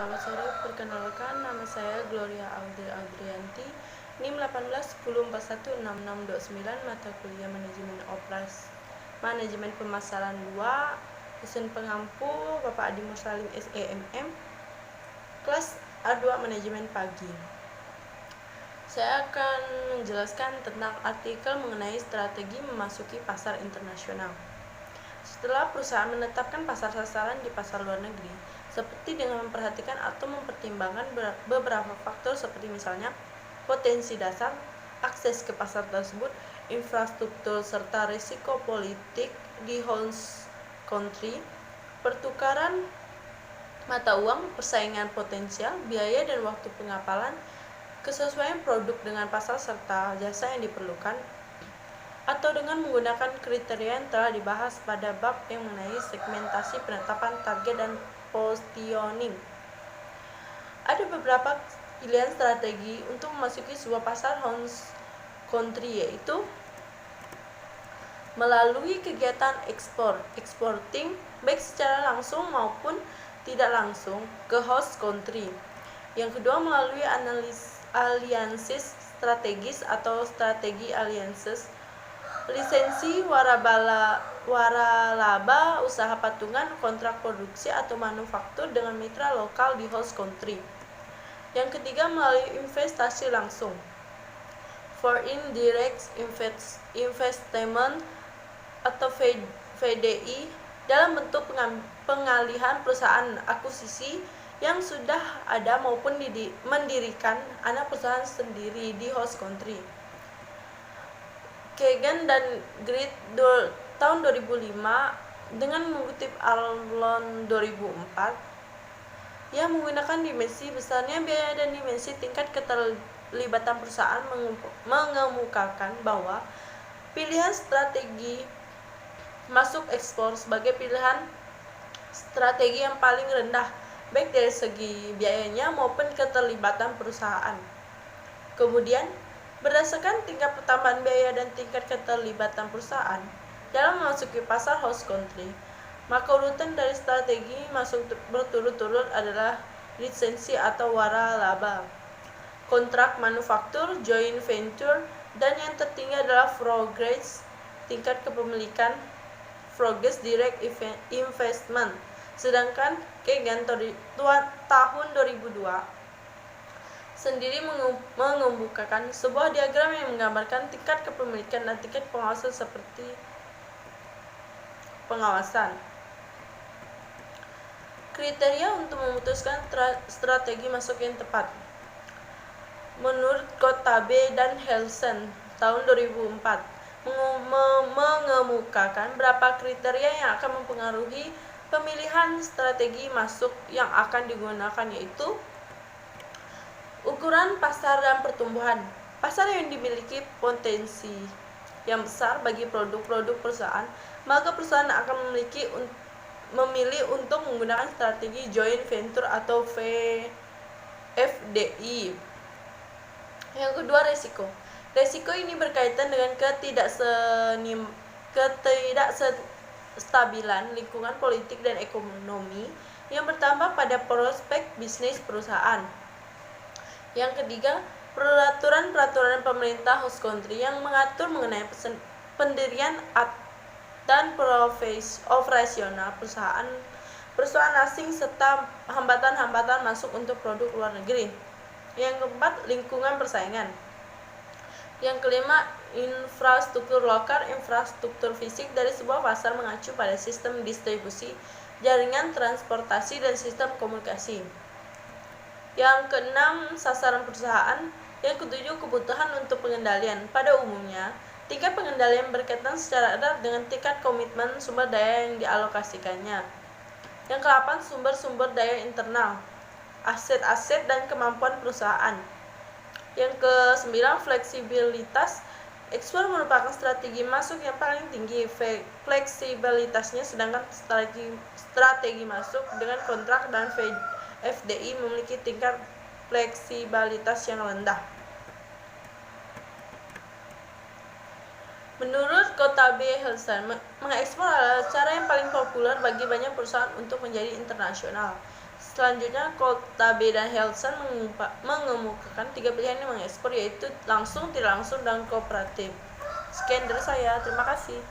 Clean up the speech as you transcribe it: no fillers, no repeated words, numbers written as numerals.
Selamat sore, perkenalkan nama saya Gloria Audrianti, NIM 1810416629, mata kuliah Manajemen Pemasaran 2, dosen pengampu Bapak Adi Mursalim SEMM, kelas A2 Manajemen Pagi. Saya akan menjelaskan tentang artikel mengenai strategi memasuki pasar internasional. Setelah perusahaan menetapkan pasar sasaran di pasar luar negeri, seperti dengan memperhatikan atau mempertimbangkan beberapa faktor seperti misalnya potensi dasar, akses ke pasar tersebut, infrastruktur, serta risiko politik di host country, pertukaran mata uang, persaingan potensial, biaya dan waktu pengapalan, kesesuaian produk dengan pasar serta jasa yang diperlukan, atau dengan menggunakan kriteria yang telah dibahas pada bab yang mengenai segmentasi, penetapan target, dan positioning. Ada beberapa pilihan strategi untuk memasuki sebuah pasar host country, yaitu melalui kegiatan exporting baik secara langsung maupun tidak langsung ke host country. Yang kedua, melalui alliances strategis atau strategi alliances, lisensi, waralaba, usaha patungan, kontrak produksi atau manufaktur dengan mitra lokal di host country. Yang ketiga, melalui investasi langsung, foreign direct investment atau FDI, dalam bentuk pengalihan perusahaan akuisisi yang sudah ada maupun mendirikan anak perusahaan sendiri di host country. Kagan dan Grit tahun 2005 dengan mengutip Arlon 2004 yang menggunakan dimensi besarnya biaya dan dimensi tingkat keterlibatan perusahaan mengemukakan bahwa pilihan strategi masuk ekspor sebagai pilihan strategi yang paling rendah baik dari segi biayanya maupun keterlibatan perusahaan. Kemudian, berdasarkan tingkat pertambahan biaya dan tingkat keterlibatan perusahaan dalam memasuki pasar host country, maka urutan dari strategi masuk berturut-turut adalah lisensi atau waralaba, kontrak manufaktur, joint venture, dan yang tertinggi adalah progress, tingkat kepemilikan, progress direct investment. Sedangkan Kagan tahun 2002 sendiri mengemukakan sebuah diagram yang menggambarkan tingkat kepemilikan dan tingkat pengawasan seperti pengawasan. Kriteria untuk memutuskan strategi masuk yang tepat. Menurut Kotabe dan Helsen tahun 2004 mengemukakan berapa kriteria yang akan mempengaruhi pemilihan strategi masuk yang akan digunakan, yaitu ukuran pasar dan pertumbuhan. Pasar yang dimiliki potensi yang besar bagi produk-produk perusahaan, maka perusahaan akan memilih untuk menggunakan strategi joint venture atau FDI. Yang kedua, resiko. Resiko ini berkaitan dengan ketidakstabilan lingkungan politik dan ekonomi yang bertambah pada prospek bisnis perusahaan. Yang ketiga, peraturan pemerintah host country yang mengatur mengenai pendirian dan operasional perusahaan asing serta hambatan-hambatan masuk untuk produk luar negeri. Yang keempat, lingkungan persaingan. Yang kelima, infrastruktur lokal, infrastruktur fisik dari sebuah pasar mengacu pada sistem distribusi, jaringan transportasi, dan sistem komunikasi. Yang keenam, sasaran perusahaan. Yang ketujuh, kebutuhan untuk pengendalian. Pada umumnya, tingkat pengendalian berkaitan secara erat dengan tingkat komitmen sumber daya yang dialokasikannya. Yang kedelapan, sumber-sumber daya internal, aset-aset dan kemampuan perusahaan. Yang kesembilan, fleksibilitas. Ekspor merupakan strategi masuk yang paling tinggi fleksibilitasnya, sedangkan strategi masuk dengan kontrak dan FDI memiliki tingkat fleksibilitas yang rendah. Menurut Kotabe Helsen, mengekspor adalah cara yang paling populer bagi banyak perusahaan untuk menjadi internasional. Selanjutnya, Kota B dan Helsan mengemukakan 3 pilihan yang mengekspor, yaitu langsung, tidak langsung, dan kooperatif. Sekian dari saya, terima kasih.